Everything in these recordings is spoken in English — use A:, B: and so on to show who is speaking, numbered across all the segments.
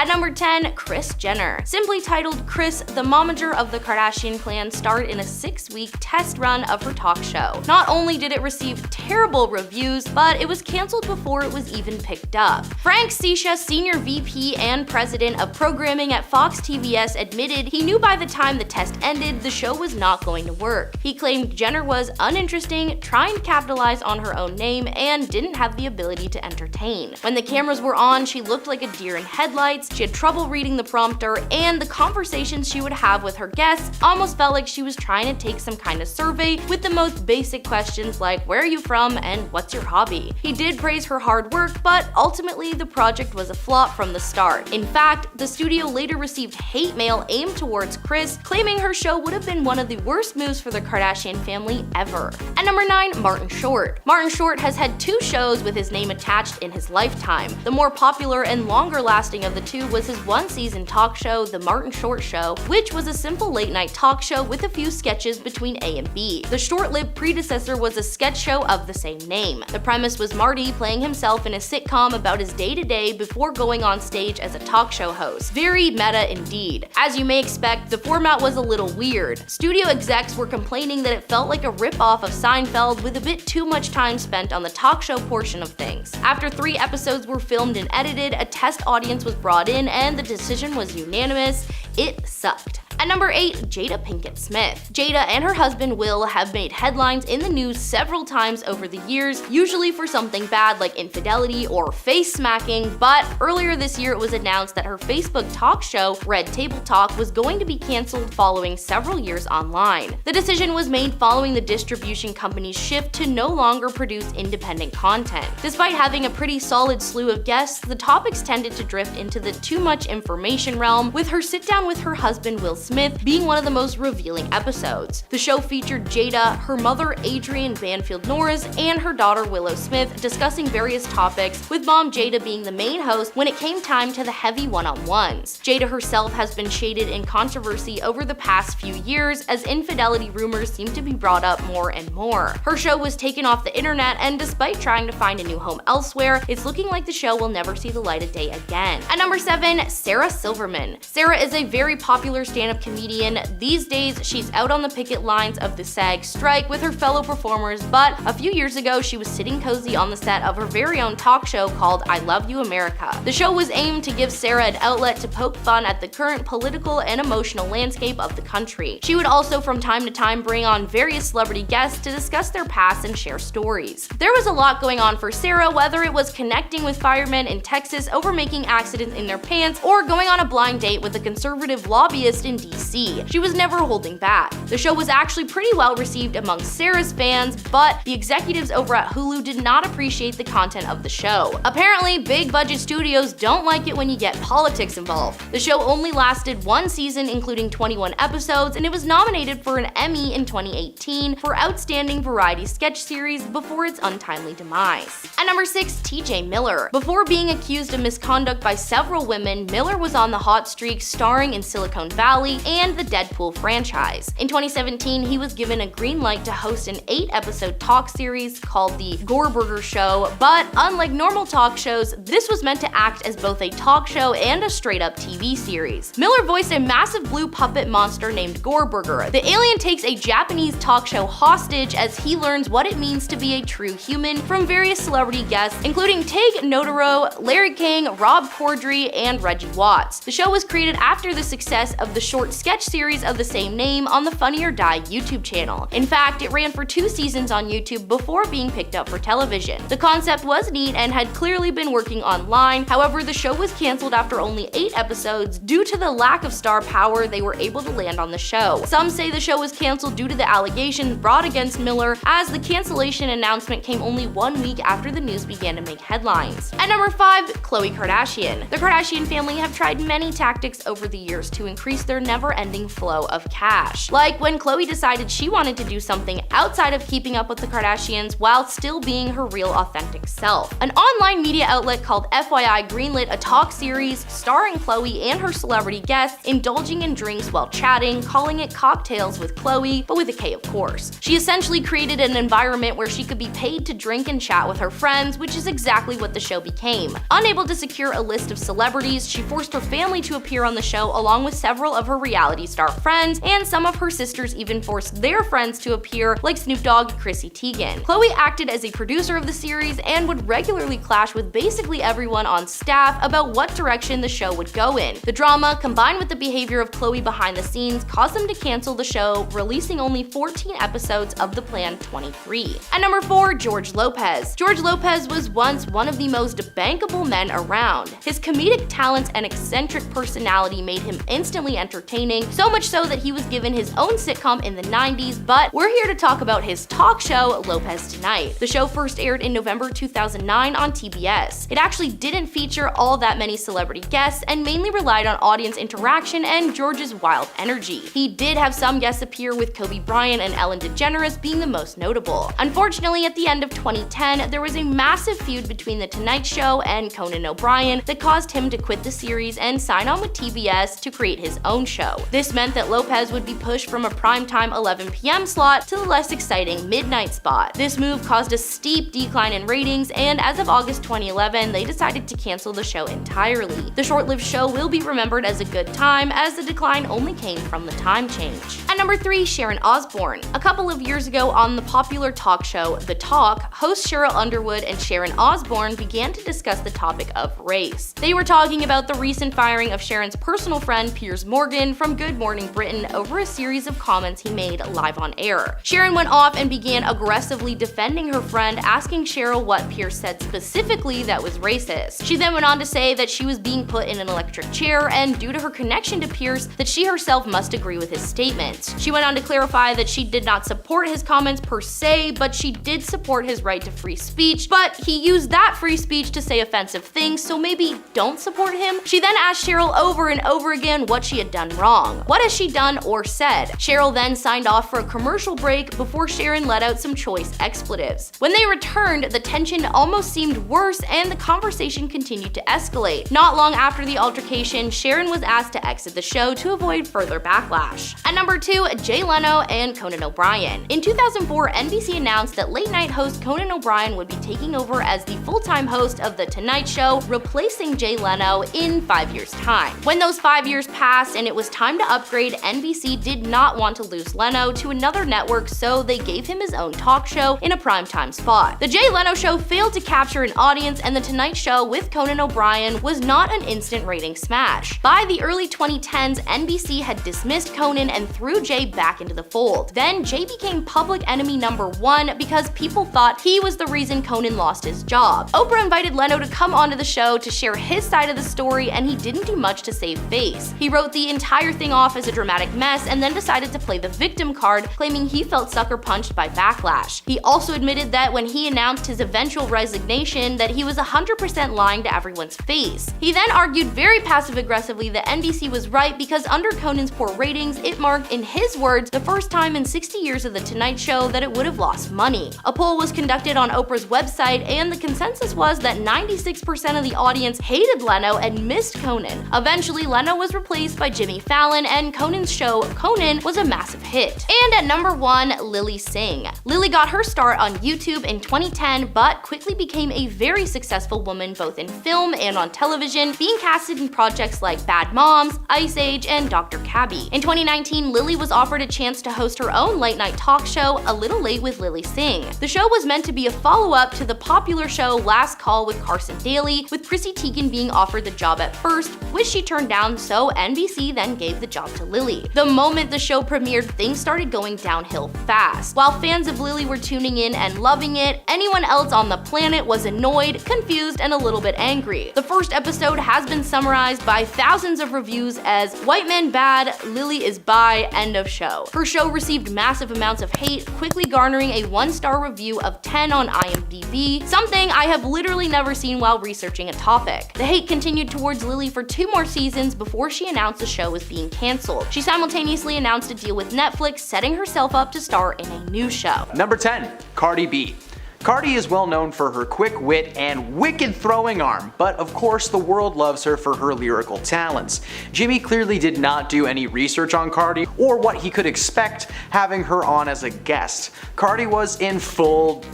A: At number 10, Kris Jenner. Simply titled Kris, the momager of the Kardashian clan, starred in a 6-week test run of her talk show. Not only did it receive terrible reviews, but it was canceled before it was even picked up. Frank Sisha, Senior VP and President of Programming at Fox TVS, admitted he knew by the time the test ended the show was not going to work. He claimed Jenner was uninteresting, trying to capitalize on her own name, and didn't have the ability to entertain. When the cameras were on, she looked like a deer in headlights, she had trouble reading the prompter, and the conversations she would have with her guests almost felt like she was trying to take some kind of survey with the most basic questions like where are you from and what's your hobby. He did praise her hard work, but ultimately the project was a flop from the start. In fact, the studio later received hate mail aimed towards Kris, claiming her show would have been one of the worst moves for the Kardashian family ever. At number 9, Martin Short. Martin Short has had 2 shows with his name attached in his lifetime. The more popular and longer lasting of the 2 was his 1-season talk show, The Martin Short Show, which was a simple late-night talk show with a few sketches between A and B. The short-lived predecessor was a sketch show of the same name. The premise was Marty playing himself in a sitcom about his day-to-day before going on stage as a talk show host. Very meta indeed. As you may expect, the format was a little weird. Studio execs were complaining that it felt like a rip-off of Seinfeld with a bit too much time spent on the talk show portion of things. After 3 episodes were filmed and edited, a test audience was brought in and the decision was unanimous: it sucked. At number 8, Jada Pinkett Smith. Jada and her husband Will have made headlines in the news several times over the years, usually for something bad like infidelity or face smacking, but earlier this year it was announced that her Facebook talk show, Red Table Talk, was going to be canceled following several years online. The decision was made following the distribution company's shift to no longer produce independent content. Despite having a pretty solid slew of guests, the topics tended to drift into the too much information realm, with her sit down with her husband Will Smith being one of the most revealing episodes. The show featured Jada, her mother Adrienne Banfield Norris, and her daughter Willow Smith discussing various topics, with mom Jada being the main host when it came time to the heavy one-on-ones. Jada herself has been shaded in controversy over the past few years as infidelity rumors seem to be brought up more and more. Her show was taken off the internet, and despite trying to find a new home elsewhere, it's looking like the show will never see the light of day again. At number 7, Sarah Silverman. Sarah is a very popular stand-up comedian. These days, she's out on the picket lines of the SAG strike with her fellow performers, but a few years ago, she was sitting cozy on the set of her very own talk show called I Love You America. The show was aimed to give Sarah an outlet to poke fun at the current political and emotional landscape of the country. She would also from time to time bring on various celebrity guests to discuss their past and share stories. There was a lot going on for Sarah, whether it was connecting with firemen in Texas over making accidents in their pants or going on a blind date with a conservative lobbyist in DC. She was never holding back. The show was actually pretty well received among Sarah's fans, but the executives over at Hulu did not appreciate the content of the show. Apparently, big budget studios don't like it when you get politics involved. The show only lasted 1 season, including 21 episodes, and it was nominated for an Emmy in 2018 for Outstanding Variety Sketch Series before its untimely demise. At number 6, TJ Miller. Before being accused of misconduct by several women, Miller was on the hot streak, starring in Silicon Valley and the Deadpool franchise. In 2017, he was given a green light to host an 8-episode talk series called The Gorburger Show, but unlike normal talk shows, this was meant to act as both a talk show and a straight-up TV series. Miller voiced a massive blue puppet monster named Gorburger. The alien takes a Japanese talk show hostage as he learns what it means to be a true human from various celebrity guests, including Tig Notaro, Larry King, Rob Corddry, and Reggie Watts. The show was created after the success of the short sketch series of the same name on the Funny or Die YouTube channel. In fact, it ran for 2 seasons on YouTube before being picked up for television. The concept was neat and had clearly been working online. However, the show was canceled after only 8 episodes due to the lack of star power they were able to land on the show. Some say the show was canceled due to the allegations brought against Miller, as the cancellation announcement came only 1 week after the news began to make headlines. At number 5, Khloe Kardashian. The Kardashian family have tried many tactics over the years to increase their net never-ending flow of cash. Like when Khloe decided she wanted to do something outside of keeping up with the Kardashians while still being her real authentic self. An online media outlet called FYI greenlit a talk series starring Khloe and her celebrity guests indulging in drinks while chatting, calling it Cocktails with Khloe, but with a K of course. She essentially created an environment where she could be paid to drink and chat with her friends, which is exactly what the show became. Unable to secure a list of celebrities, she forced her family to appear on the show along with several of her reality star friends, and some of her sisters even forced their friends to appear, like Snoop Dogg, Chrissy Teigen. Khloe acted as a producer of the series and would regularly clash with basically everyone on staff about what direction the show would go in. The drama, combined with the behavior of Khloe behind the scenes, caused them to cancel the show, releasing only 14 episodes of the planned 23. At number 4, George Lopez. George Lopez was once one of the most bankable men around. His comedic talents and eccentric personality made him instantly entertaining, so much so that he was given his own sitcom in the 90s, but we're here to talk about his talk show, Lopez Tonight. The show first aired in November 2009 on TBS. It actually didn't feature all that many celebrity guests and mainly relied on audience interaction and George's wild energy. He did have some guests appear, with Kobe Bryant and Ellen DeGeneres being the most notable. Unfortunately, at the end of 2010, there was a massive feud between The Tonight Show and Conan O'Brien that caused him to quit the series and sign on with TBS to create his own show. This meant that Lopez would be pushed from a primetime 11 p.m. slot to the less exciting midnight spot. This move caused a steep decline in ratings, and as of August 2011, they decided to cancel the show entirely. The short-lived show will be remembered as a good time, as the decline only came from the time change. At number 3, Sharon Osborne. A couple of years ago on the popular talk show The Talk, hosts Sheryl Underwood and Sharon Osborne began to discuss the topic of race. They were talking about the recent firing of Sharon's personal friend Piers Morgan from Good Morning Britain over a series of comments he made live on air. Sharon went off and began aggressively defending her friend, asking Sheryl what Piers said specifically that was racist. She then went on to say that she was being put in an electric chair, and due to her connection to Piers, that she herself must agree with his statements. She went on to clarify that she did not support his comments per se, but she did support his right to free speech, but he used that free speech to say offensive things, so maybe don't support him. She then asked Sheryl over and over again what she had done wrong. What has she done or said? Sheryl then signed off for a commercial break before Sharon let out some choice expletives. When they returned, the tension almost seemed worse and the conversation continued to escalate. Not long after the altercation, Sharon was asked to exit the show to avoid further backlash. At number 2, Jay Leno and Conan O'Brien. In 2004, NBC announced that late-night host Conan O'Brien would be taking over as the full-time host of The Tonight Show, replacing Jay Leno in 5 years' time. When those 5 years passed and it was time to upgrade, NBC did not want to lose Leno to another network, so they gave him his own talk show in a primetime spot. The Jay Leno Show failed to capture an audience, and The Tonight Show with Conan O'Brien was not an instant rating smash. By the early 2010s, NBC had dismissed Conan and threw Jay back into the fold. Then Jay became public enemy number 1 because people thought he was the reason Conan lost his job. Oprah invited Leno to come onto the show to share his side of the story, and he didn't do much to save face. He wrote the entire thing off as a dramatic mess and then decided to play the victim card, claiming he felt sucker punched by backlash. He also admitted that when he announced his eventual resignation, that he was 100% lying to everyone's face. He then argued very passive-aggressively that NBC was right because under Conan's poor ratings, it marked, in his words, the first time in 60 years of The Tonight Show that it would have lost money. A poll was conducted on Oprah's website, and the consensus was that 96% of the audience hated Leno and missed Conan. Eventually, Leno was replaced by Jimmy Fallon, and Conan's show, Conan, was a massive hit. And at number 1, Lilly Singh. Lilly got her start on YouTube in 2010, but quickly became a very successful woman both in film and on television, being casted in projects like Bad Moms, Ice Age, and Dr. Cabby. In 2019, Lilly was offered a chance to host her own late-night talk show, A Little Late with Lilly Singh. The show was meant to be a follow-up to the popular show Last Call with Carson Daly, with Chrissy Teigen being offered the job at first, which she turned down, so NBC then gave the job to Lilly. The moment the show premiered, things started going downhill fast. While fans of Lilly were tuning in and loving it, anyone else on the planet was annoyed, confused, and a little bit angry. The first episode has been summarized by thousands of reviews as "White men bad, Lilly is bi, end of show." Her show received massive amounts of hate, quickly garnering a 1-star review of 10 on IMDb, something I have literally never seen while researching a topic. The hate continued towards Lilly for 2 more seasons before she announced the show was with being cancelled. She simultaneously announced a deal with Netflix, setting herself up to star in a new show.
B: Number 10. Cardi B. Cardi is well known for her quick wit and wicked throwing arm, but of course the world loves her for her lyrical talents. Jimmy clearly did not do any research on Cardi or what he could expect having her on as a guest. Cardi was in full,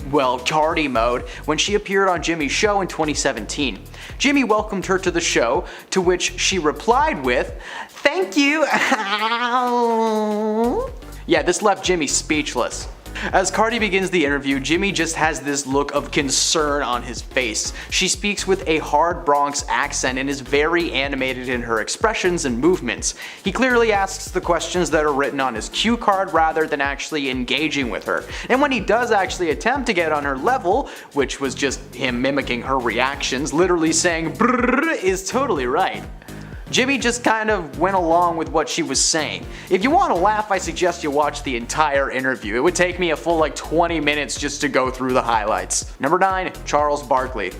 B: Cardi mode when she appeared on Jimmy's show in 2017. Jimmy welcomed her to the show, to which she replied with, "Thank you." Yeah, this left Jimmy speechless. As Cardi begins the interview, Jimmy just has this look of concern on his face. She speaks with a hard Bronx accent and is very animated in her expressions and movements. He clearly asks the questions that are written on his cue card rather than actually engaging with her. And when he does actually attempt to get on her level, which was just him mimicking her reactions, literally saying "brrr" is totally right. Jimmy just kind of went along with what she was saying. If you want to laugh, I suggest you watch the entire interview. It would take me a full 20 minutes just to go through the highlights. Number 9. Charles Barkley.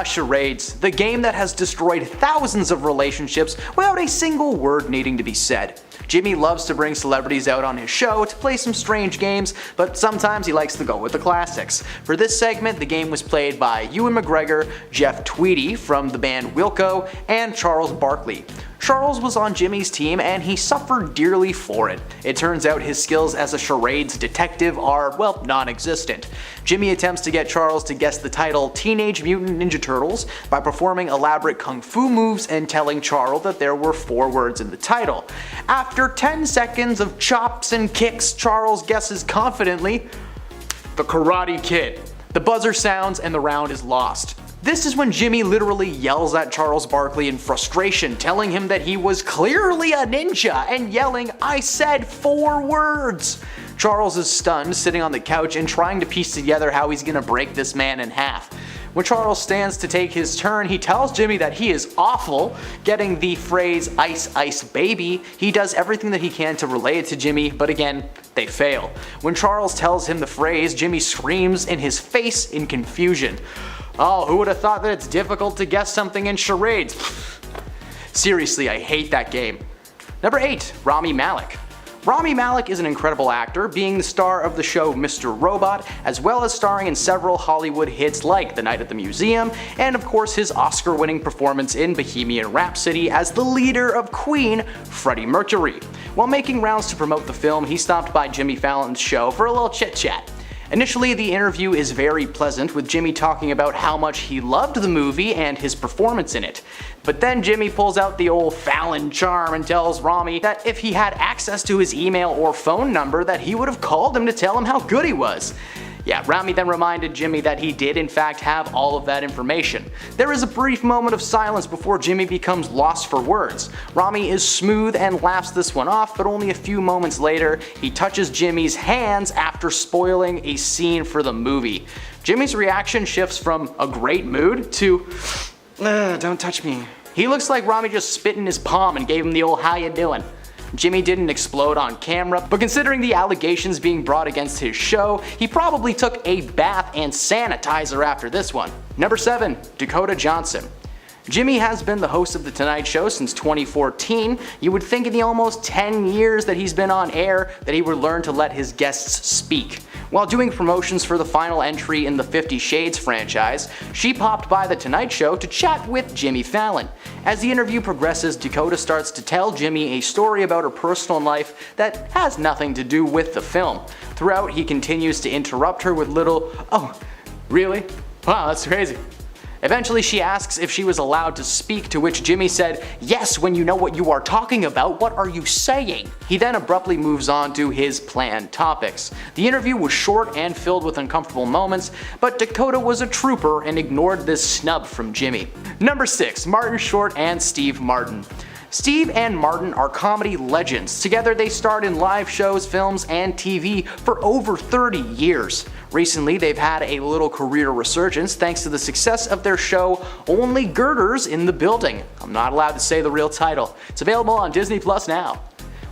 B: Charades. The game that has destroyed thousands of relationships without a single word needing to be said. Jimmy loves to bring celebrities out on his show to play some strange games, but sometimes he likes to go with the classics. For this segment, the game was played by Ewan McGregor, Jeff Tweedy from the band Wilco, and Charles Barkley. Charles was on Jimmy's team and he suffered dearly for it. It turns out his skills as a charades detective are, non-existent. Jimmy attempts to get Charles to guess the title Teenage Mutant Ninja Turtles by performing elaborate kung fu moves and telling Charles that there were 4 words in the title. After 10 seconds of chops and kicks, Charles guesses confidently, "The Karate Kid." The buzzer sounds and the round is lost. This is when Jimmy literally yells at Charles Barkley in frustration, telling him that he was clearly a ninja and yelling, "I said 4 words!" Charles is stunned, sitting on the couch and trying to piece together how he's gonna break this man in half. When Charles stands to take his turn, he tells Jimmy that he is awful, getting the phrase "ice ice baby." He does everything that he can to relay it to Jimmy, but again, they fail. When Charles tells him the phrase, Jimmy screams in his face in confusion. Oh, who would have thought that it's difficult to guess something in charades? Seriously, I hate that game. Number 8. Rami Malek. Rami Malek is an incredible actor, being the star of the show Mr. Robot, as well as starring in several Hollywood hits like The Night at the Museum, and of course his Oscar-winning performance in Bohemian Rhapsody as the leader of Queen, Freddie Mercury. While making rounds to promote the film, he stopped by Jimmy Fallon's show for a little chit-chat. Initially, the interview is very pleasant, with Jimmy talking about how much he loved the movie and his performance in it. But then Jimmy pulls out the old Fallon charm and tells Rami that if he had access to his email or phone number that he would have called him to tell him how good he was. Yeah, Rami then reminded Jimmy that he did in fact have all of that information. There is a brief moment of silence before Jimmy becomes lost for words. Rami is smooth and laughs this one off, but only a few moments later, he touches Jimmy's hands after spoiling a scene for the movie. Jimmy's reaction shifts from a great mood to, "Don't touch me." He looks like Rami just spit in his palm and gave him the old "how you doing?" Jimmy didn't explode on camera, but considering the allegations being brought against his show, he probably took a bath and sanitizer after this one. Number 7. Dakota Johnson. Jimmy has been the host of The Tonight Show since 2014. You would think in the almost 10 years that he's been on air that he would learn to let his guests speak. While doing promotions for the final entry in the 50 Shades franchise, she popped by The Tonight Show to chat with Jimmy Fallon. As the interview progresses, Dakota starts to tell Jimmy a story about her personal life that has nothing to do with the film. Throughout, he continues to interrupt her with little, "Oh, really? Wow, that's crazy." Eventually, she asks if she was allowed to speak, to which Jimmy said, "Yes, when you know what you are talking about, what are you saying?" He then abruptly moves on to his planned topics. The interview was short and filled with uncomfortable moments, but Dakota was a trooper and ignored this snub from Jimmy. Number 6. Martin Short and Steve Martin. Steve and Martin are comedy legends. Together they starred in live shows, films, and TV for over 30 years. Recently, they've had a little career resurgence thanks to the success of their show Only Girders in the Building. I'm not allowed to say the real title. It's available on Disney Plus now.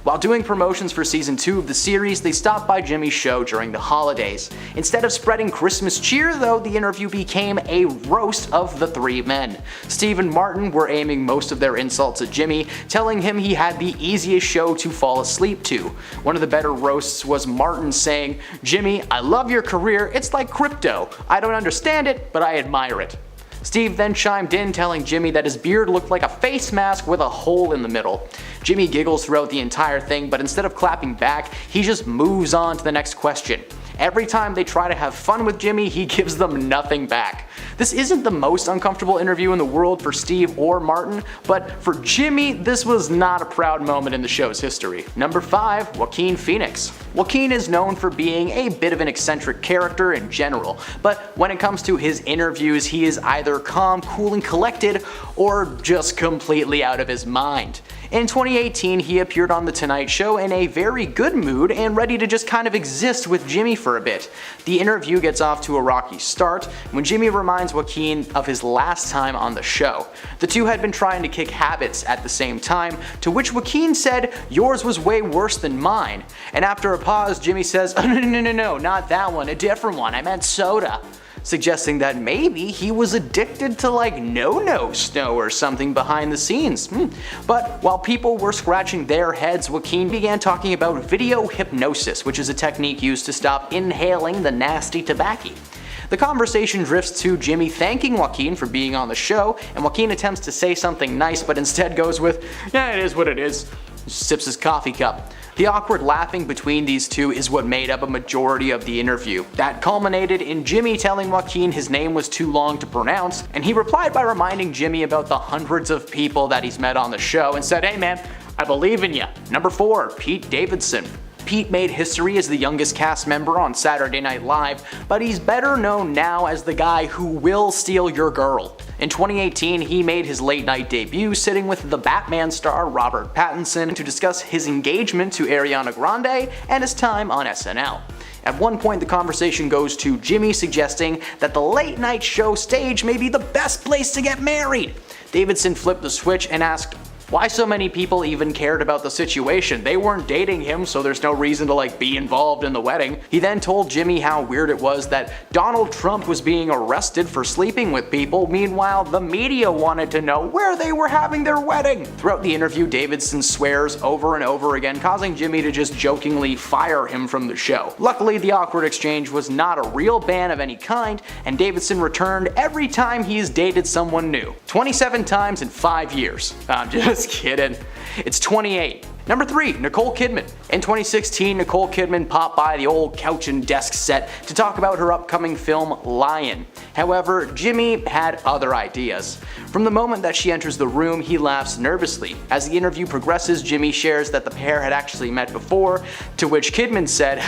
B: While doing promotions for season 2 of the series, they stopped by Jimmy's show during the holidays. Instead of spreading Christmas cheer though, the interview became a roast of the three men. Steve and Martin were aiming most of their insults at Jimmy, telling him he had the easiest show to fall asleep to. One of the better roasts was Martin saying, "Jimmy, I love your career, it's like crypto. I don't understand it, but I admire it." Steve then chimed in telling Jimmy that his beard looked like a face mask with a hole in the middle. Jimmy giggles throughout the entire thing, but instead of clapping back, he just moves on to the next question. Every time they try to have fun with Jimmy, he gives them nothing back. This isn't the most uncomfortable interview in the world for Steve or Martin, but for Jimmy, this was not a proud moment in the show's history. Number 5, Joaquin Phoenix. Joaquin is known for being a bit of an eccentric character in general, but when it comes to his interviews, he is either calm, cool, and collected, or just completely out of his mind. In 2018, he appeared on The Tonight Show in a very good mood and ready to just kind of exist with Jimmy for a bit. The interview gets off to a rocky start when Jimmy reminds Joaquin of his last time on the show. The two had been trying to kick habits at the same time, to which Joaquin said, "Yours was way worse than mine." And after a pause, Jimmy says, No, not that one, a different one, I meant soda," suggesting that maybe he was addicted to like no snow or something behind the scenes. But while people were scratching their heads, Joaquin began talking about video hypnosis, which is a technique used to stop inhaling the nasty tobacco. The conversation drifts to Jimmy thanking Joaquin for being on the show, and Joaquin attempts to say something nice but instead goes with, "Yeah, it is what it is," sips his coffee cup. The awkward laughing between these two is what made up a majority of the interview. That culminated in Jimmy telling Joaquin his name was too long to pronounce, and he replied by reminding Jimmy about the hundreds of people that he's met on the show and said, "Hey man, I believe in ya." Number 4, Pete Davidson. Pete made history as the youngest cast member on Saturday Night Live, but he's better known now as the guy who will steal your girl. In 2018, he made his late night debut sitting with the Batman star Robert Pattinson to discuss his engagement to Ariana Grande and his time on SNL. At one point, the conversation goes to Jimmy suggesting that the late night show stage may be the best place to get married. Davidson flipped the switch and asked, why so many people even cared about the situation. They weren't dating him, so there's no reason to be involved in the wedding. He then told Jimmy how weird it was that Donald Trump was being arrested for sleeping with people, meanwhile the media wanted to know where they were having their wedding. Throughout the interview, Davidson swears over and over again, causing Jimmy to just jokingly fire him from the show. Luckily, the awkward exchange was not a real ban of any kind, and Davidson returned every time he's dated someone new. 27 times in 5 years. I'm just kidding. It's 28. Number 3, Nicole Kidman. In 2016, Nicole Kidman popped by the old couch and desk set to talk about her upcoming film, Lion. However, Jimmy had other ideas. From the moment that she enters the room, he laughs nervously. As the interview progresses, Jimmy shares that the pair had actually met before, to which Kidman said,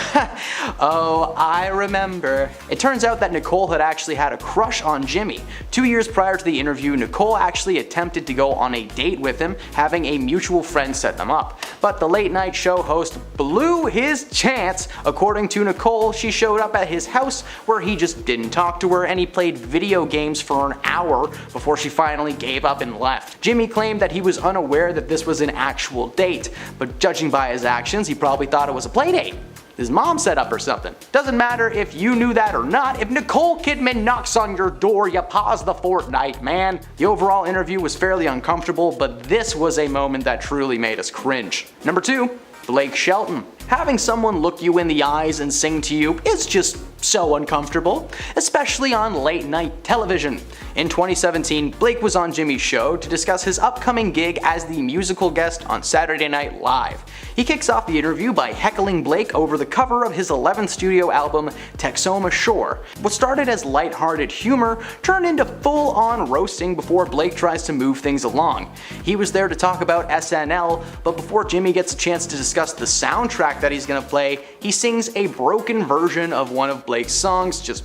B: "Oh, I remember." It turns out that Nicole had actually had a crush on Jimmy. 2 years prior to the interview, Nicole actually attempted to go on a date with him, having a mutual friend set them up. But the late night show host blew his chance. According to Nicole, she showed up at his house where he just didn't talk to her and he played video games for an hour before she finally gave up and left. Jimmy claimed that he was unaware that this was an actual date, but judging by his actions, he probably thought it was a play date. His mom set up or something. Doesn't matter if you knew that or not, if Nicole Kidman knocks on your door, you pause the fortnight, man. The overall interview was fairly uncomfortable, but this was a moment that truly made us cringe. Number 2, Blake Shelton. Having someone look you in the eyes and sing to you is just so uncomfortable, especially on late night television. In 2017, Blake was on Jimmy's show to discuss his upcoming gig as the musical guest on Saturday Night Live. He kicks off the interview by heckling Blake over the cover of his 11th studio album, Texoma Shore. What started as lighthearted humor turned into full-on roasting before Blake tries to move things along. He was there to talk about SNL, but before Jimmy gets a chance to discuss the soundtrack that he's gonna play, he sings a broken version of one of Blake's songs, just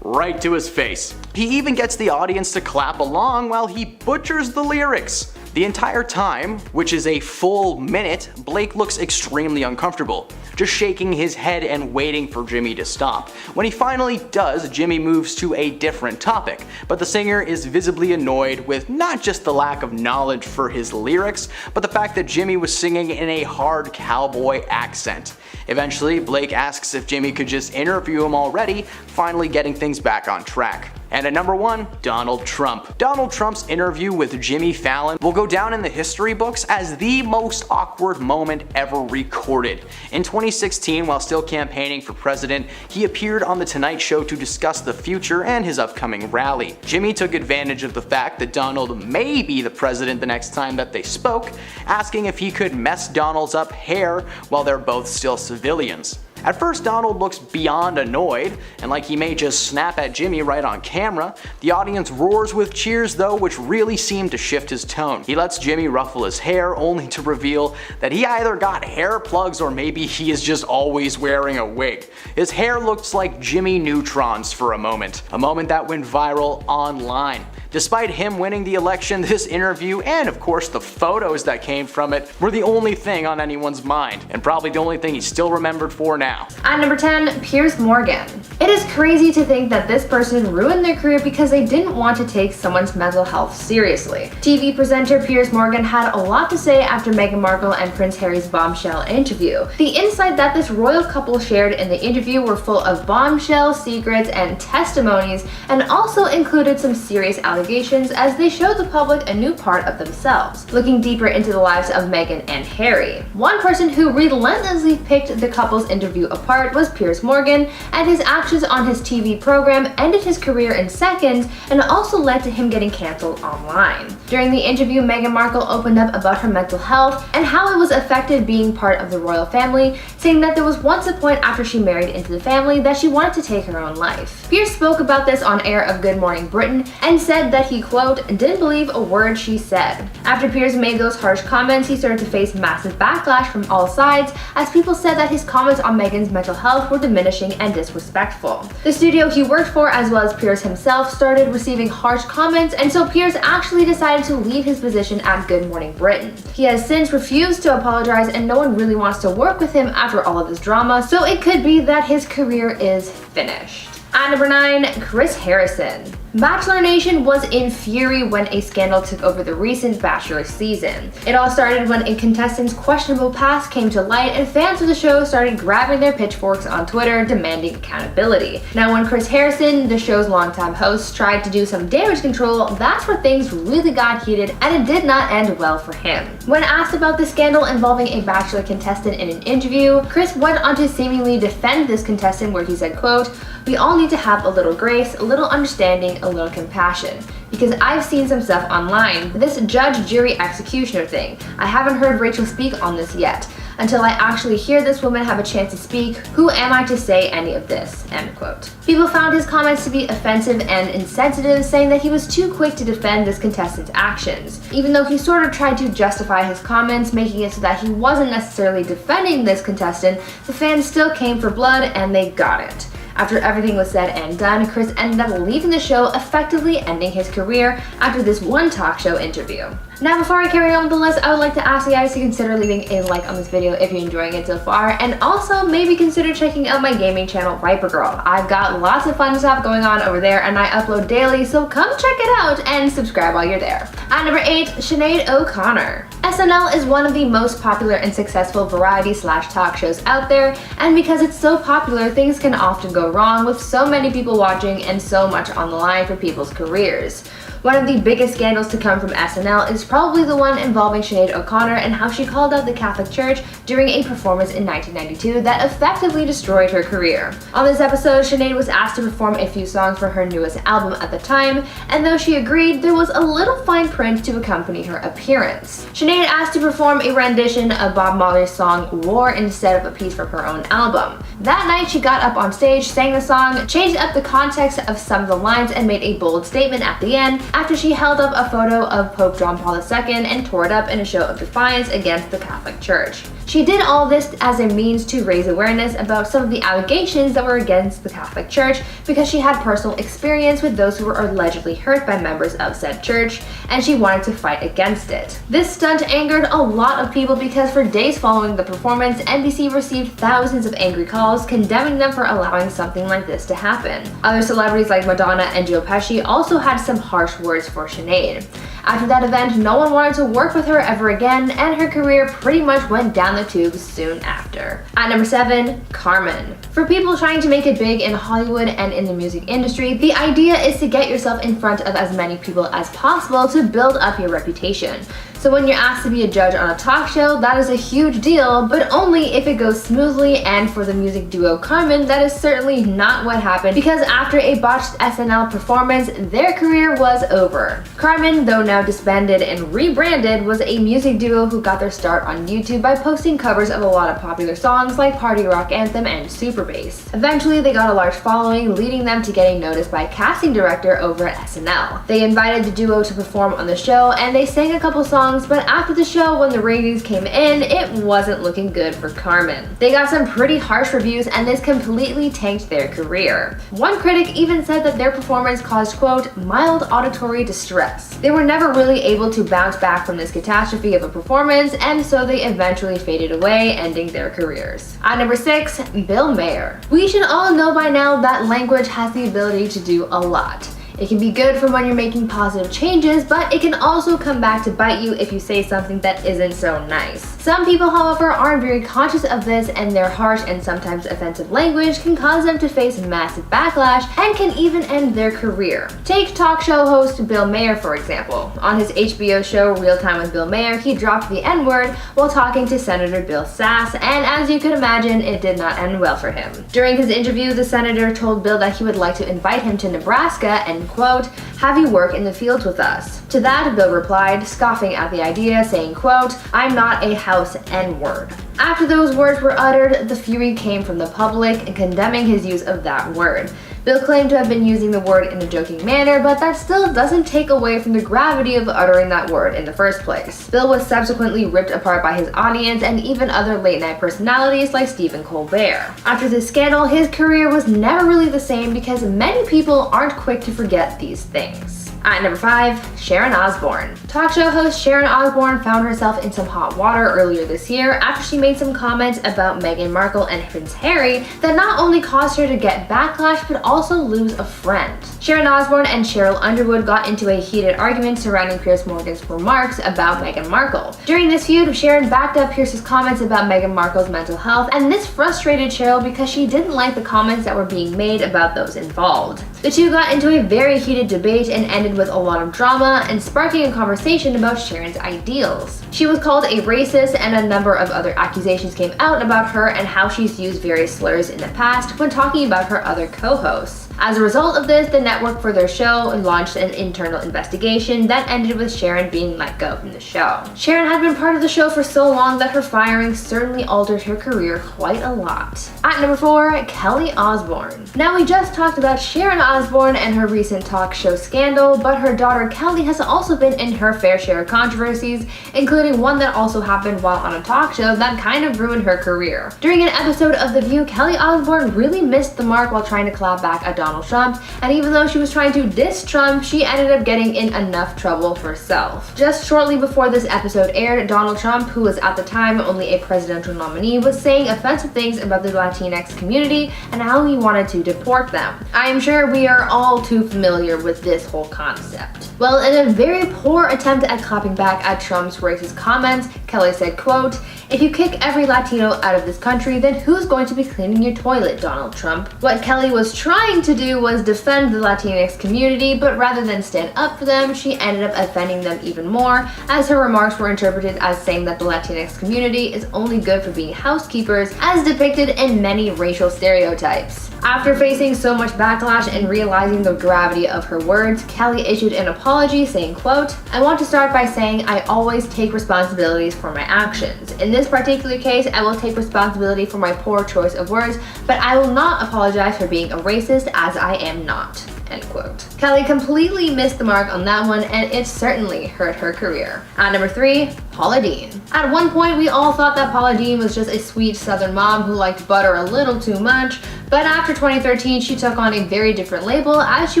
B: right to his face. He even gets the audience to clap along while he butchers the lyrics. The entire time, which is a full minute, Blake looks extremely uncomfortable, just shaking his head and waiting for Jimmy to stop. When he finally does, Jimmy moves to a different topic, but the singer is visibly annoyed with not just the lack of knowledge for his lyrics, but the fact that Jimmy was singing in a hard cowboy accent. Eventually, Blake asks if Jimmy could just interview him already, finally getting things back on track. And at number 1, Donald Trump. Donald Trump's interview with Jimmy Fallon will go down in the history books as the most awkward moment ever recorded. In 2016, while still campaigning for president, he appeared on The Tonight Show to discuss the future and his upcoming rally. Jimmy took advantage of the fact that Donald may be the president the next time that they spoke, asking if he could mess Donald's up hair while they're both still civilians. At first, Donald looks beyond annoyed, and like he may just snap at Jimmy right on camera. The audience roars with cheers though, which really seemed to shift his tone. He lets Jimmy ruffle his hair, only to reveal that he either got hair plugs or maybe he is just always wearing a wig. His hair looks like Jimmy Neutrons for a moment that went viral online. Despite him winning the election, this interview, and of course the photos that came from it, were the only thing on anyone's mind, and probably the only thing he's still remembered for now.
C: At number 10, Piers Morgan. It is crazy to think that this person ruined their career because they didn't want to take someone's mental health seriously. TV presenter Piers Morgan had a lot to say after Meghan Markle and Prince Harry's bombshell interview. The insight that this royal couple shared in the interview were full of bombshell secrets and testimonies, and also included some serious allegations as they showed the public a new part of themselves, looking deeper into the lives of Meghan and Harry. One person who relentlessly picked the couple's interview apart was Piers Morgan, and his actions on his TV program ended his career in seconds and also led to him getting cancelled online. During the interview, Meghan Markle opened up about her mental health and how it was affected being part of the royal family, saying that there was once a point after she married into the family that she wanted to take her own life. Piers spoke about this on air of Good Morning Britain and said that he, quote, didn't believe a word she said. After Piers made those harsh comments, he started to face massive backlash from all sides as people said that his comments on Meghan's mental health were diminishing and disrespectful. The studio he worked for, as well as Piers himself, started receiving harsh comments, and so Piers actually decided to leave his position at Good Morning Britain. He has since refused to apologize, and no one really wants to work with him after all of this drama, so it could be that his career is finished. At number 9, Chris Harrison. Bachelor Nation was in fury when a scandal took over the recent Bachelor season. It all started when a contestant's questionable past came to light and fans of the show started grabbing their pitchforks on Twitter demanding accountability. Now when Chris Harrison, the show's longtime host, tried to do some damage control, that's where things really got heated and it did not end well for him. When asked about the scandal involving a Bachelor contestant in an interview, Chris went on to seemingly defend this contestant where he said, quote, "We all need to have a little grace, a little understanding, a little compassion. Because I've seen some stuff online, this judge, jury, executioner thing. I haven't heard Rachel speak on this yet. Until I actually hear this woman have a chance to speak, who am I to say any of this?" End quote. People found his comments to be offensive and insensitive, saying that he was too quick to defend this contestant's actions. Even though he sort of tried to justify his comments, making it so that he wasn't necessarily defending this contestant, the fans still came for blood and they got it. After everything was said and done, Chris ended up leaving the show, effectively ending his career after this one talk show interview. Now before I carry on with the list, I would like to ask you guys to consider leaving a like on this video if you're enjoying it so far, and also maybe consider checking out my gaming channel, Viper Girl. I've got lots of fun stuff going on over there and I upload daily, so come check it out and subscribe while you're there. At number 8, Sinead O'Connor. SNL is one of the most popular and successful variety/talk shows out there, and because it's so popular, things can often go wrong with so many people watching and so much on the line for people's careers. One of the biggest scandals to come from SNL is probably the one involving Sinead O'Connor and how she called out the Catholic Church during a performance in 1992 that effectively destroyed her career. On this episode, Sinead was asked to perform a few songs for her newest album at the time, and though she agreed, there was a little fine print to accompany her appearance. Sinead asked to perform a rendition of Bob Marley's song War instead of a piece from her own album. That night, she got up on stage, sang the song, changed up the context of some of the lines, and made a bold statement at the end, after she held up a photo of Pope John Paul II and tore it up in a show of defiance against the Catholic Church. She did all this as a means to raise awareness about some of the allegations that were against the Catholic Church because she had personal experience with those who were allegedly hurt by members of said church, and she wanted to fight against it. This stunt angered a lot of people because for days following the performance, NBC received thousands of angry calls condemning them for allowing something like this to happen. Other celebrities like Madonna and Joe Pesci also had some harsh words for Sinead. After that event, no one wanted to work with her ever again, and her career pretty much went down the tubes soon after. At number 7, Karmin. For people trying to make it big in Hollywood and in the music industry, the idea is to get yourself in front of as many people as possible to build up your reputation. So when you're asked to be a judge on a talk show, that is a huge deal, but only if it goes smoothly, and for the music duo Karmin, that is certainly not what happened, because after a botched SNL performance, their career was over. Karmin, though now disbanded and rebranded, was a music duo who got their start on YouTube by posting covers of a lot of popular songs like Party Rock Anthem and Super Bass. Eventually, they got a large following, leading them to getting noticed by a casting director over at SNL. They invited the duo to perform on the show, and they sang a couple songs, but after the show, when the ratings came in, it wasn't looking good for Karmin. They got some pretty harsh reviews, and this completely tanked their career. One critic even said that their performance caused, quote, mild auditory distress. They were never really able to bounce back from this catastrophe of a performance, and so they eventually faded away, ending their careers. At number 6, Bill Maher. We should all know by now that language has the ability to do a lot. It can be good for when you're making positive changes, but it can also come back to bite you if you say something that isn't so nice. Some people, however, aren't very conscious of this, and their harsh and sometimes offensive language can cause them to face massive backlash and can even end their career. Take talk show host Bill Maher, for example. On his HBO show Real Time with Bill Maher, he dropped the N-word while talking to Senator Bill Sass, and as you could imagine, it did not end well for him. During his interview, the senator told Bill that he would like to invite him to Nebraska and, quote, have you work in the fields with us. To that, Bill replied, scoffing at the idea, saying, quote, I'm not a house N-word. After those words were uttered, the fury came from the public in condemning his use of that word. Bill claimed to have been using the word in a joking manner, but that still doesn't take away from the gravity of uttering that word in the first place. Bill was subsequently ripped apart by his audience and even other late-night personalities like Stephen Colbert. After this scandal, his career was never really the same because many people aren't quick to forget these things. At number 5, Sharon Osborne. Talk show host Sharon Osborne found herself in some hot water earlier this year after she made some comments about Meghan Markle and Prince Harry that not only caused her to get backlash but also lose a friend. Sharon Osborne and Cheryl Underwood got into a heated argument surrounding Piers Morgan's remarks about Meghan Markle. During this feud, Sharon backed up Piers's comments about Meghan Markle's mental health, and this frustrated Cheryl because she didn't like the comments that were being made about those involved. The two got into a very heated debate and ended with a lot of drama and sparking a conversation about Sharon's ideals. She was called a racist, and a number of other accusations came out about her and how she's used various slurs in the past when talking about her other co-hosts. As a result of this, the network for their show launched an internal investigation that ended with Sharon being let go from the show. Sharon had been part of the show for so long that her firing certainly altered her career quite a lot. At number 4, Kelly Osbourne. Now, we just talked about Sharon Osbourne and her recent talk show scandal, but her daughter Kelly has also been in her fair share of controversies, including one that also happened while on a talk show that kind of ruined her career. During an episode of The View, Kelly Osbourne really missed the mark while trying to clap back at Donald Trump, and even though she was trying to diss Trump, she ended up getting in enough trouble herself. Just shortly before this episode aired, Donald Trump, who was at the time only a presidential nominee, was saying offensive things about the Latinx community and how he wanted to deport them. I am sure we are all too familiar with this whole concept. Well, in a very poor attempt at clapping back at Trump's racist comments, Kelly said, quote, if you kick every Latino out of this country, then who's going to be cleaning your toilet, Donald Trump? What Kelly was trying to do was defend the Latinx community, but rather than stand up for them, she ended up offending them even more, as her remarks were interpreted as saying that the Latinx community is only good for being housekeepers, as depicted in many racial stereotypes. After facing so much backlash and realizing the gravity of her words, Kelly issued an apology saying, quote, I want to start by saying I always take responsibilities for my actions. In this particular case, I will take responsibility for my poor choice of words, but I will not apologize for being a racist, as I am not. end quote. Kelly completely missed the mark on that one, and it certainly hurt her career. At number 3, Paula Deen. At one point, we all thought that Paula Deen was just a sweet southern mom who liked butter a little too much, but after 2013, she took on a very different label as she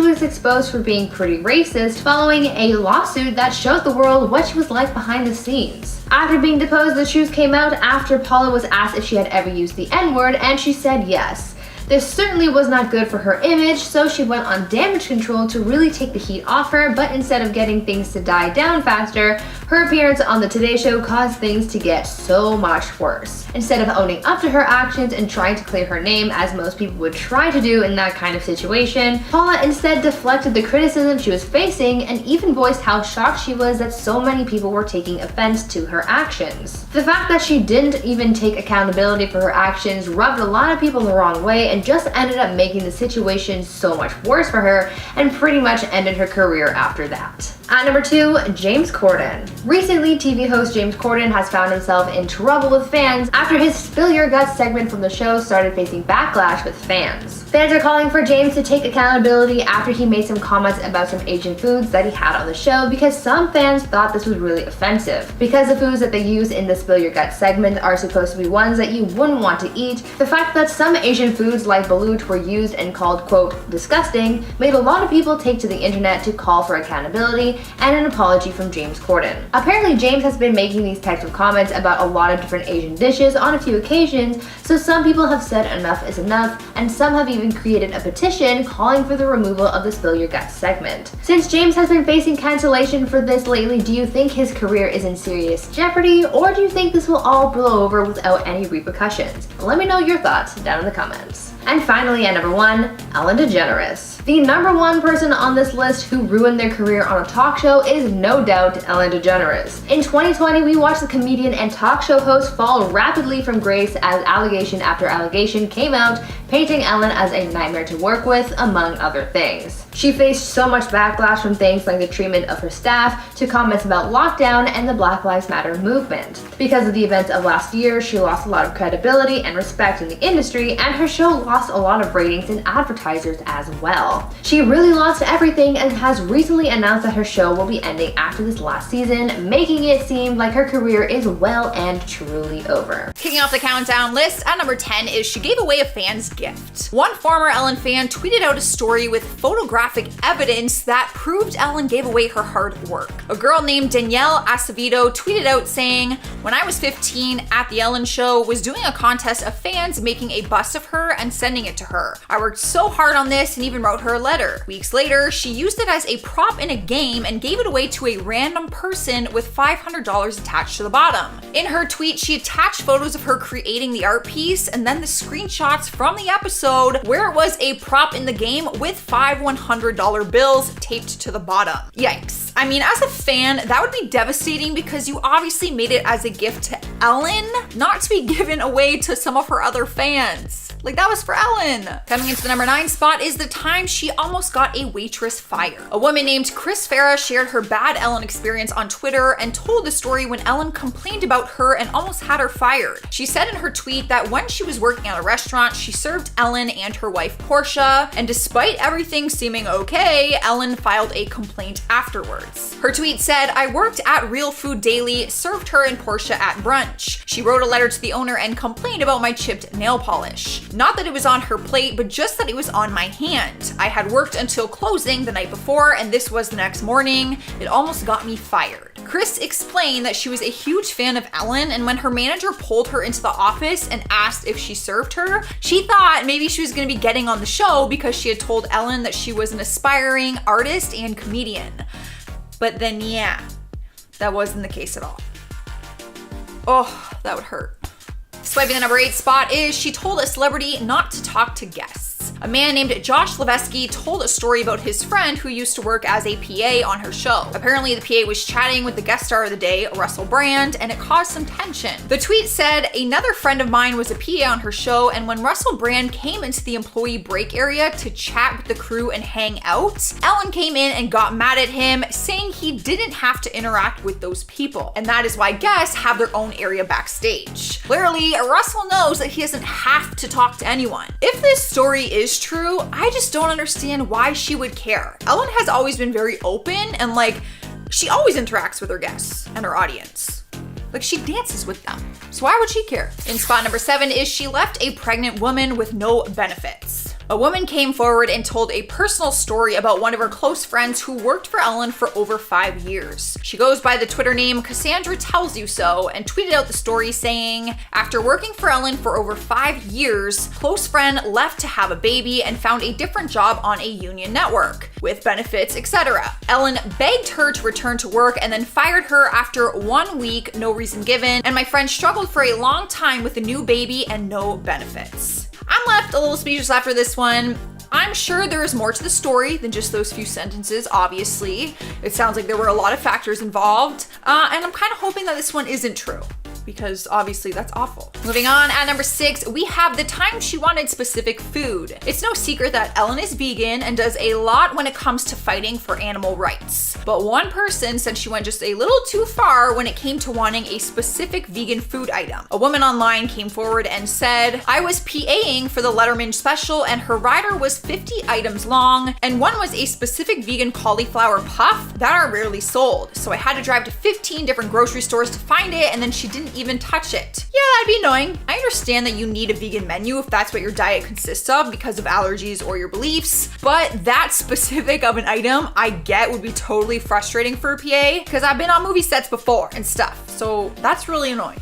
C: was exposed for being pretty racist following a lawsuit that showed the world what she was like behind the scenes. After being deposed, the truth came out after Paula was asked if she had ever used the N-word, and she said yes. This certainly was not good for her image, so she went on damage control to really take the heat off her, but instead of getting things to die down faster, her appearance on the Today Show caused things to get so much worse. Instead of owning up to her actions and trying to clear her name, as most people would try to do in that kind of situation, Paula instead deflected the criticism she was facing and even voiced how shocked she was that so many people were taking offense to her actions. The fact that she didn't even take accountability for her actions rubbed a lot of people the wrong way and just ended up making the situation so much worse for her and pretty much ended her career after that. At number 2, James Corden. Recently, TV host James Corden has found himself in trouble with fans after his Spill Your Guts segment from the show started facing backlash with fans. Fans are calling for James to take accountability after he made some comments about some Asian foods that he had on the show because some fans thought this was really offensive. Because the foods that they use in the Spill Your Guts segment are supposed to be ones that you wouldn't want to eat, the fact that some Asian foods like balut were used and called, quote, disgusting, made a lot of people take to the internet to call for accountability and an apology from James Corden. Apparently, James has been making these types of comments about a lot of different Asian dishes on a few occasions, so some people have said enough is enough, and some have even created a petition calling for the removal of the Spill Your Guts segment. Since James has been facing cancellation for this lately, do you think his career is in serious jeopardy, or do you think this will all blow over without any repercussions? Let me know your thoughts down in the comments. And finally, at number 1, Ellen DeGeneres. The number 1 person on this list who ruined their career on a talk show is no doubt Ellen DeGeneres. In 2020, we watched the comedian and talk show host fall rapidly from grace as allegation after allegation came out, painting Ellen as a nightmare to work with, among other things. She faced so much backlash from things like the treatment of her staff to comments about lockdown and the Black Lives Matter movement. Because of the events of last year, she lost a lot of credibility and respect in the industry, and her show lost a lot of ratings and advertisers as well. She really lost everything and has recently announced that her show will be ending after this last season, making it seem like her career is well and truly over.
D: Kicking off the countdown list, at number 10 is she gave away a fan's gift. One former Ellen fan tweeted out a story with photographic evidence that proved Ellen gave away her hard work. A girl named Danielle Acevedo tweeted out saying, "When I was 15 at the Ellen show, was doing a contest of fans making a bust of her and sending it to her. I worked so hard on this and even wrote her a letter. Weeks later, she used it as a prop in a game and gave it away to a random person with $500 attached to the bottom." In her tweet, she attached photos of her creating the art piece and then the screenshots from the episode where it was a prop in the game with 5 $100 bills taped to the bottom. Yikes. I mean, as a fan, that would be devastating because you obviously made it as a gift to Ellen, not to be given away to some of her other fans. Like, that was for Ellen. Coming into the number 9 spot is the time she almost got a waitress fired. A woman named Chris Farah shared her bad Ellen experience on Twitter and told the story when Ellen complained about her and almost had her fired. She said in her tweet that when she was working at a restaurant, she served Ellen and her wife Portia, and despite everything seeming okay, Ellen filed a complaint afterwards. Her tweet said, "I worked at Real Food Daily, served her and Portia at brunch. She wrote a letter to the owner and complained about my chipped nail polish. Not that it was on her plate, but just that it was on my hand. I had worked until closing the night before, and this was the next morning. It almost got me fired." Chris explained that she was a huge fan of Ellen, and when her manager pulled her into the office and asked if she served her, she thought maybe she was going to be getting on the show because she had told Ellen that she was an aspiring artist and comedian. But then, yeah, that wasn't the case at all. Oh, that would hurt. Swiping the number 8 spot is she told a celebrity not to talk to guests. A man named Josh Levesky told a story about his friend who used to work as a PA on her show. Apparently, the PA was chatting with the guest star of the day, Russell Brand, and it caused some tension. The tweet said, "Another friend of mine was a PA on her show, and when Russell Brand came into the employee break area to chat with the crew and hang out, Ellen came in and got mad at him, saying he didn't have to interact with those people. And that is why guests have their own area backstage." Clearly, Russell knows that he doesn't have to talk to anyone. If this story is is true, I just don't understand why she would care. Ellen has always been very open and like, she always interacts with her guests and her audience. Like she dances with them. So why would she care? In spot number 7 is she left a pregnant woman with no benefits. A woman came forward and told a personal story about one of her close friends who worked for Ellen for over 5 years. She goes by the Twitter name Cassandra Tells You So and tweeted out the story saying, after working for Ellen for over 5 years, close friend left to have a baby and found a different job on a union network with benefits, etc. Ellen begged her to return to work and then fired her after 1 week, no reason given, and my friend struggled for a long time with a new baby and no benefits. I'm left a little speechless after this one. I'm sure there is more to the story than just those few sentences, obviously. It sounds like there were a lot of factors involved, and I'm kind of hoping that this one isn't true, because obviously that's awful. Moving on, at number 6, we have the time she wanted specific food. It's no secret that Ellen is vegan and does a lot when it comes to fighting for animal rights. But one person said she went just a little too far when it came to wanting a specific vegan food item. A woman online came forward and said, I was PAing for the Letterman special and her rider was 50 items long, and one was a specific vegan cauliflower puff that are rarely sold. So I had to drive to 15 different grocery stores to find it, and then she didn't even touch it. Yeah, that'd be annoying. I understand that you need a vegan menu if that's what your diet consists of because of allergies or your beliefs, but that specific of an item I get would be totally frustrating for a PA because I've been on movie sets before and stuff, so that's really annoying.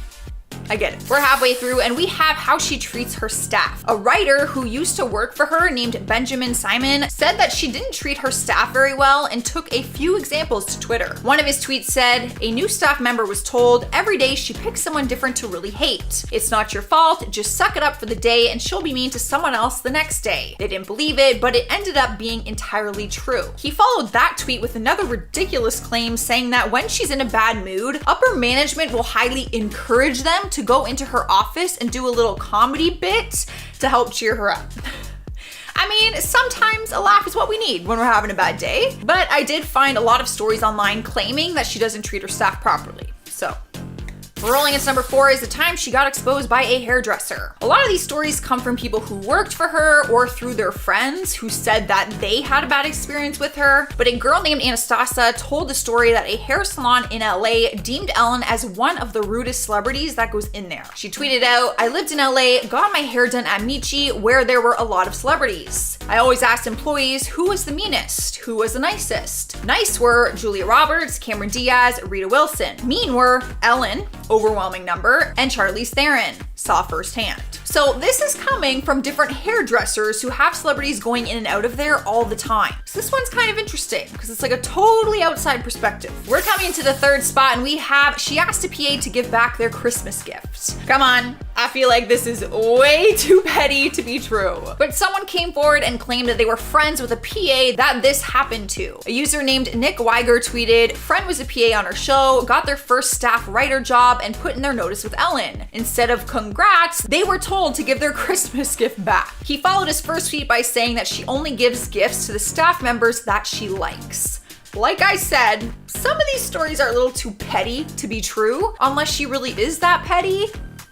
D: I get it. We're halfway through and we have how she treats her staff. A writer who used to work for her named Benjamin Simon said that she didn't treat her staff very well and took a few examples to Twitter. One of his tweets said, a new staff member was told every day she picks someone different to really hate. It's not your fault, just suck it up for the day and she'll be mean to someone else the next day. They didn't believe it, but it ended up being entirely true. He followed that tweet with another ridiculous claim saying that when she's in a bad mood, upper management will highly encourage them to go into her office and do a little comedy bit to help cheer her up. I mean, sometimes a laugh is what we need when we're having a bad day, but I did find a lot of stories online claiming that she doesn't treat her staff properly. So rolling into number 4 is the time she got exposed by a hairdresser. A lot of these stories come from people who worked for her or through their friends who said that they had a bad experience with her. But a girl named Anastasia told the story that a hair salon in LA deemed Ellen as one of the rudest celebrities that goes in there. She tweeted out, I lived in LA, got my hair done at Michi where there were a lot of celebrities. I always asked employees who was the meanest, who was the nicest. Nice were Julia Roberts, Cameron Diaz, Rita Wilson. Mean were Ellen, overwhelming number, and Charlize Theron, saw firsthand. So this is coming from different hairdressers who have celebrities going in and out of there all the time. So this one's kind of interesting because it's like a totally outside perspective. We're coming into the 3rd spot and we have, she asked a PA to give back their Christmas gifts. Come on, I feel like this is way too petty to be true. But someone came forward and claimed that they were friends with a PA that this happened to. A user named Nick Weiger tweeted, friend was a PA on our show, got their first staff writer job and put in their notice with Ellen. Instead of congrats, they were told to give their Christmas gift back. He followed his first tweet by saying that she only gives gifts to the staff members that she likes. Like I said, some of these stories are a little too petty to be true, unless she really is that petty.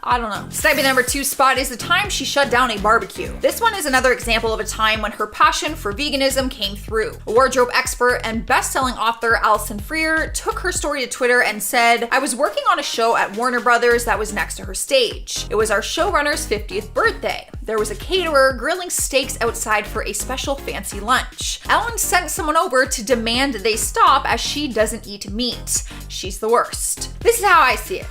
D: I don't know. Sniping number 2 spot is the time she shut down a barbecue. This one is another example of a time when her passion for veganism came through. A wardrobe expert and best-selling author Alison Freer took her story to Twitter and said, I was working on a show at Warner Brothers that was next to her stage. It was our showrunner's 50th birthday. There was a caterer grilling steaks outside for a special fancy lunch. Ellen sent someone over to demand they stop as she doesn't eat meat. She's the worst. This is how I see it.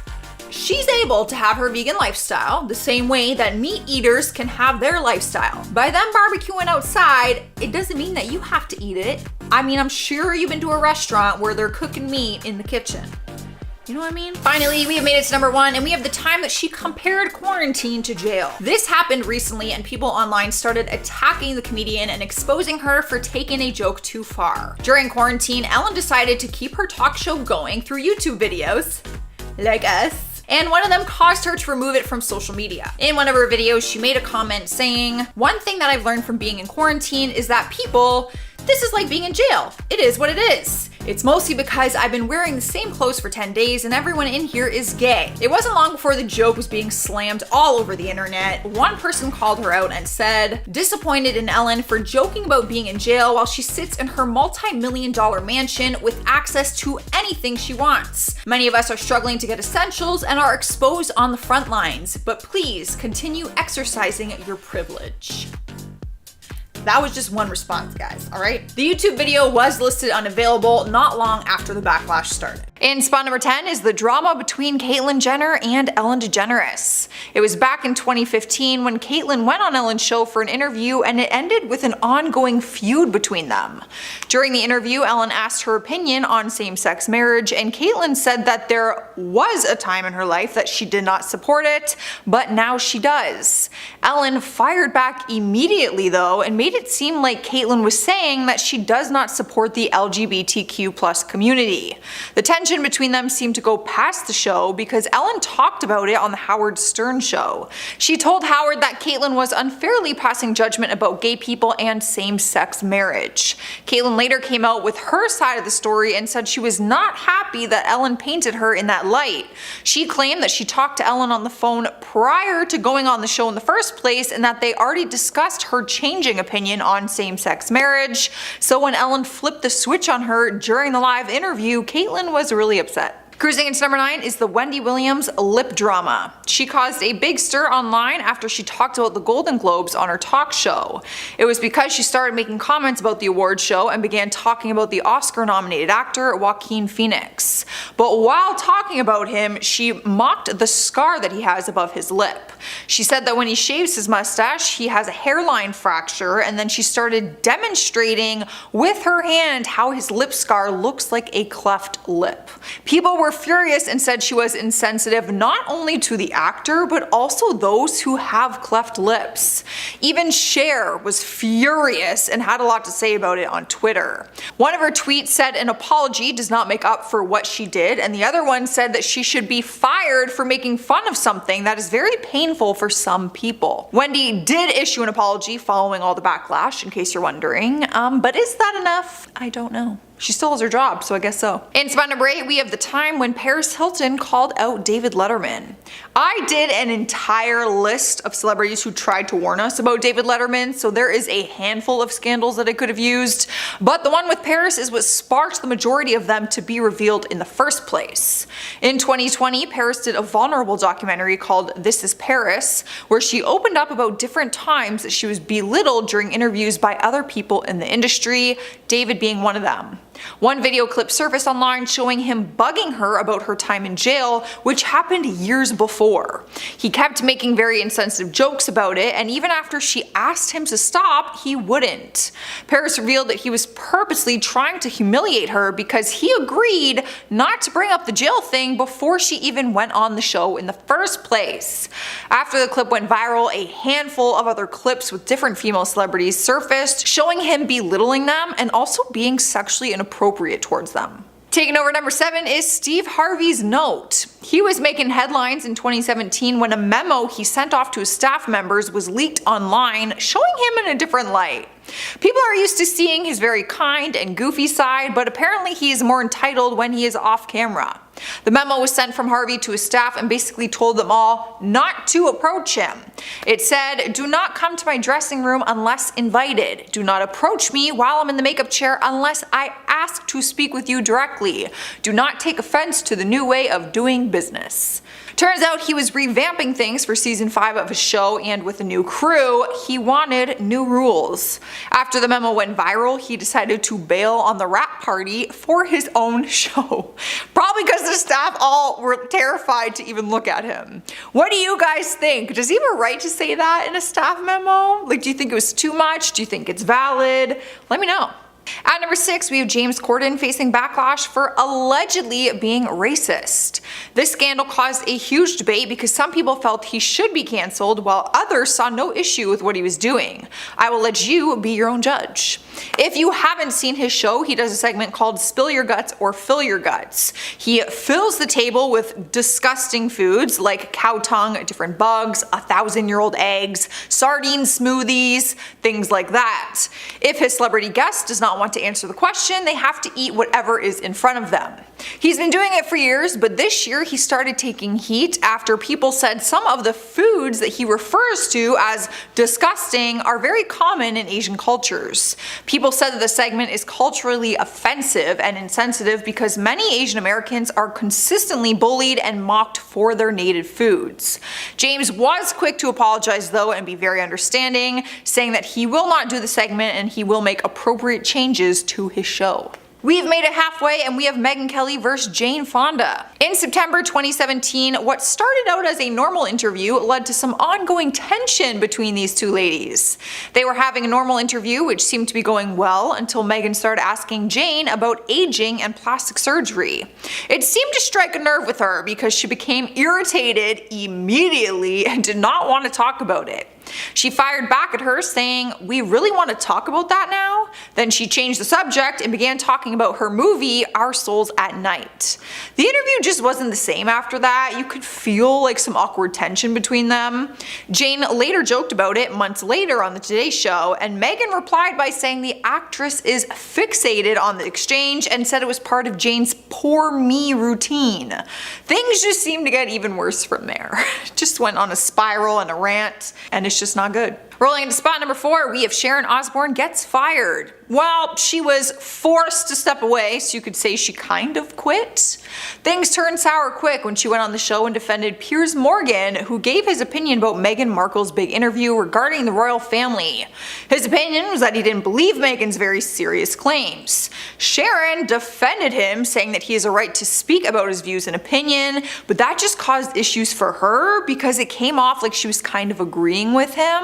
D: She's able to have her vegan lifestyle the same way that meat eaters can have their lifestyle. By them barbecuing outside, it doesn't mean that you have to eat it. I mean, I'm sure you've been to a restaurant where they're cooking meat in the kitchen. You know what I mean? Finally, we have made it to number 1 and we have the time that she compared quarantine to jail. This happened recently and people online started attacking the comedian and exposing her for taking a joke too far. During quarantine, Ellen decided to keep her talk show going through YouTube videos, like us. And one of them caused her to remove it from social media. In one of her videos, she made a comment saying, one thing that I've learned from being in quarantine is that people This is like being in jail. It is what it is. It's mostly because I've been wearing the same clothes for 10 days and everyone in here is gay. It wasn't long before the joke was being slammed all over the internet. One person called her out and said, disappointed in Ellen for joking about being in jail while she sits in her multi-million-dollar mansion with access to anything she wants. Many of us are struggling to get essentials and are exposed on the front lines, but please continue exercising your privilege. That was just one response, guys, all right? The YouTube video was listed unavailable not long after the backlash started. In spot number 10 is the drama between Caitlyn Jenner and Ellen DeGeneres. It was back in 2015 when Caitlyn went on Ellen's show for an interview and it ended with an ongoing feud between them. During the interview, Ellen asked her opinion on same-sex marriage and Caitlyn said that there was a time in her life that she did not support it, but now she does. Ellen fired back immediately though and made it seem like Caitlyn was saying that she does not support the LGBTQ+ community. The tension between them seemed to go past the show because Ellen talked about it on the Howard Stern show. She told Howard that Caitlyn was unfairly passing judgment about gay people and same-sex marriage. Caitlyn later came out with her side of the story and said she was not happy that Ellen painted her in that light. She claimed that she talked to Ellen on the phone prior to going on the show in the first place and that they already discussed her changing opinion on same-sex marriage. So when Ellen flipped the switch on her during the live interview, Caitlyn was really upset. Cruising into number 9 is the Wendy Williams lip drama. She caused a big stir online after she talked about the Golden Globes on her talk show. It was because she started making comments about the awards show and began talking about the Oscar-nominated actor Joaquin Phoenix. But while talking about him, she mocked the scar that he has above his lip. She said that when he shaves his mustache, he has a hairline fracture, and then she started demonstrating with her hand how his lip scar looks like a cleft lip. People were furious and said she was insensitive not only to the actor, but also those who have cleft lips. Even Cher was furious and had a lot to say about it on Twitter. One of her tweets said an apology does not make up for what she did, and the other one said that she should be fired for making fun of something that is very painful for some people. Wendy did issue an apology following all the backlash, in case you're wondering, but is that enough? I don't know. She still has her job, so I guess so. In spot number 8, we have the time when Paris Hilton called out David Letterman. I did an entire list of celebrities who tried to warn us about David Letterman, so there is a handful of scandals that I could have used, but the one with Paris is what sparked the majority of them to be revealed in the first place. In 2020, Paris did a vulnerable documentary called This Is Paris, where she opened up about different times that she was belittled during interviews by other people in the industry, David being one of them. One video clip surfaced online showing him bugging her about her time in jail, which happened years before. He kept making very insensitive jokes about it, and even after she asked him to stop, he wouldn't. Paris revealed that he was purposely trying to humiliate her because he agreed not to bring up the jail thing before she even went on the show in the first place. After the clip went viral, a handful of other clips with different female celebrities surfaced, showing him belittling them and also being sexually inappropriate towards them. Taking over number 7 is Steve Harvey's note. He was making headlines in 2017 when a memo he sent off to his staff members was leaked online, showing him in a different light. People are used to seeing his very kind and goofy side, but apparently he is more entitled when he is off camera. The memo was sent from Harvey to his staff and basically told them all not to approach him. It said, "Do not come to my dressing room unless invited. Do not approach me while I'm in the makeup chair unless I ask to speak with you directly. Do not take offense to the new way of doing business." Turns out he was revamping things for season 5 of his show, and with a new crew, he wanted new rules. After the memo went viral, he decided to bail on the rap party for his own show. Probably because the staff all were terrified to even look at him. What do you guys think? Does he have a right to say that in a staff memo? Like, do you think it was too much? Do you think it's valid? Let me know. At number 6, we have James Corden facing backlash for allegedly being racist. This scandal caused a huge debate because some people felt he should be cancelled while others saw no issue with what he was doing. I will let you be your own judge. If you haven't seen his show, he does a segment called Spill Your Guts or Fill Your Guts. He fills the table with disgusting foods like cow tongue, different bugs, 1,000-year-old eggs, sardine smoothies, things like that. If his celebrity guest does not not want to answer the question, they have to eat whatever is in front of them. He's been doing it for years, but this year he started taking heat after people said some of the foods that he refers to as disgusting are very common in Asian cultures. People said that the segment is culturally offensive and insensitive because many Asian Americans are consistently bullied and mocked for their native foods. James was quick to apologize though and be very understanding, saying that he will not do the segment and he will make appropriate changes to his show. We've made it halfway and we have Megyn Kelly vs. Jane Fonda. In September 2017, what started out as a normal interview led to some ongoing tension between these two ladies. They were having a normal interview which seemed to be going well until Megyn started asking Jane about aging and plastic surgery. It seemed to strike a nerve with her because she became irritated immediately and did not want to talk about it. She fired back at her saying, "We really want to talk about that now?" Then she changed the subject and began talking about her movie, Our Souls at Night. The interview just wasn't the same after that. You could feel like some awkward tension between them. Jane later joked about it months later on the Today Show, and Megyn replied by saying the actress is fixated on the exchange and said it was part of Jane's poor me routine. Things just seemed to get even worse from there. Just went on a spiral and a rant, and it's just not good. Rolling into spot number 4, we have Sharon Osborne gets fired. Well, she was forced to step away, so you could say she kind of quit. Things turned sour quick when she went on the show and defended Piers Morgan, who gave his opinion about Meghan Markle's big interview regarding the royal family. His opinion was that he didn't believe Meghan's very serious claims. Sharon defended him, saying that he has a right to speak about his views and opinion, but that just caused issues for her because it came off like she was kind of agreeing with him.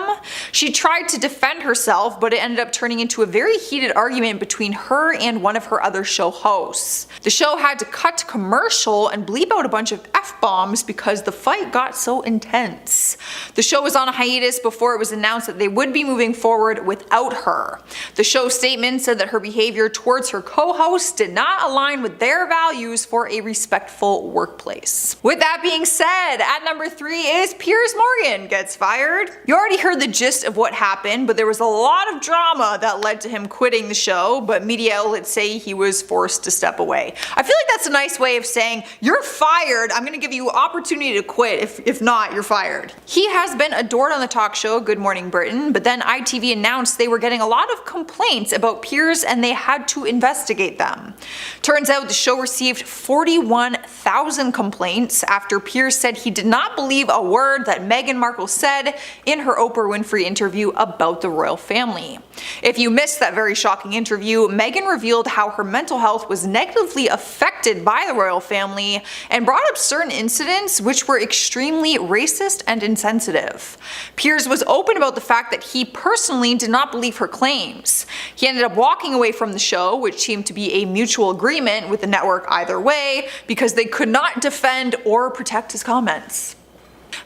D: She tried to defend herself, but it ended up turning into a very heated argument between her and one of her other show hosts. The show had to cut to commercial and bleep out a bunch of F-bombs because the fight got so intense. The show was on a hiatus before it was announced that they would be moving forward without her. The show's statement said that her behavior towards her co-hosts did not align with their values for a respectful workplace. With that being said, at number 3 is Piers Morgan gets fired. You already heard the gist of what happened, but there was a lot of drama that led to him quitting the show, but media outlets say he was forced to step away. I feel like that's a nice way of saying, you're fired, I'm gonna give you opportunity to quit, if not, you're fired. He has been adored on the talk show Good Morning Britain, but then ITV announced they were getting a lot of complaints about Piers and they had to investigate them. Turns out the show received 41,000 complaints after Piers said he did not believe a word that Meghan Markle said in her Oprah Winfrey interview about the royal family. If you missed that very shocking interview, Meghan revealed how her mental health was negatively affected by the royal family and brought up certain incidents which were extremely racist and insensitive. Piers was open about the fact that he personally did not believe her claims. He ended up walking away from the show, which seemed to be a mutual agreement with the network either way, because they could not defend or protect his comments.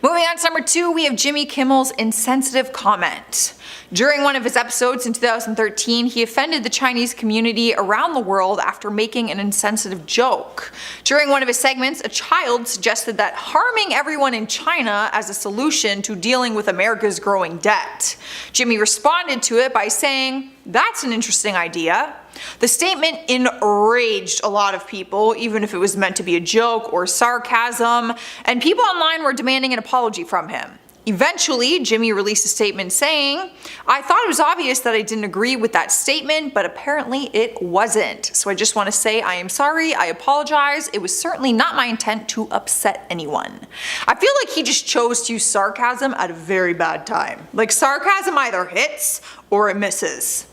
D: Moving on to number 2, we have Jimmy Kimmel's insensitive comment. During one of his episodes in 2013, he offended the Chinese community around the world after making an insensitive joke. During one of his segments, a child suggested that harming everyone in China as a solution to dealing with America's growing debt. Jimmy responded to it by saying, "That's an interesting idea." The statement enraged a lot of people, even if it was meant to be a joke or sarcasm, and people online were demanding an apology from him. Eventually, Jimmy released a statement saying, "I thought it was obvious that I didn't agree with that statement, but apparently it wasn't. So I just want to say I am sorry, I apologize, it was certainly not my intent to upset anyone." I feel like he just chose to use sarcasm at a very bad time. Like, sarcasm either hits or it misses.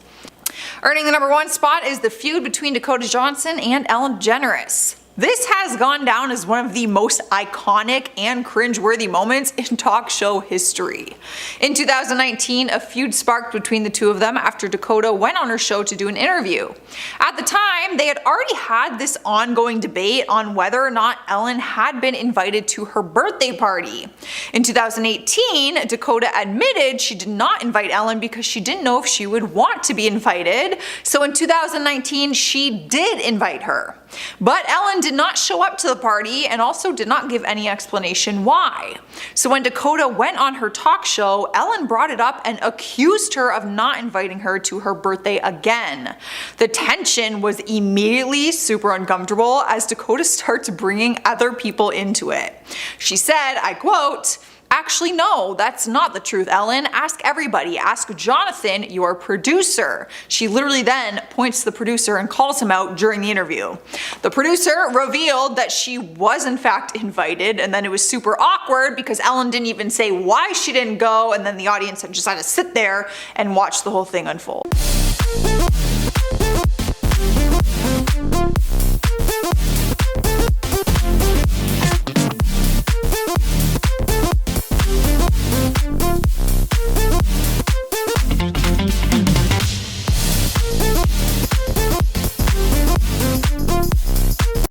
D: Earning the number 1 spot is the feud between Dakota Johnson and Ellen DeGeneres. This has gone down as one of the most iconic and cringeworthy moments in talk show history. In 2019, a feud sparked between the two of them after Dakota went on her show to do an interview. At the time, they had already had this ongoing debate on whether or not Ellen had been invited to her birthday party. In 2018, Dakota admitted she did not invite Ellen because she didn't know if she would want to be invited, so in 2019, she did invite her. But Ellen did not show up to the party and also did not give any explanation why. So when Dakota went on her talk show, Ellen brought it up and accused her of not inviting her to her birthday again. The tension was immediately super uncomfortable as Dakota starts bringing other people into it. She said, I quote, "Actually, no, that's not the truth, Ellen. Ask everybody. Ask Jonathan, your producer." She literally then points to the producer and calls him out during the interview. The producer revealed that she was in fact invited, and then it was super awkward because Ellen didn't even say why she didn't go, and then the audience just had to sit there and watch the whole thing unfold.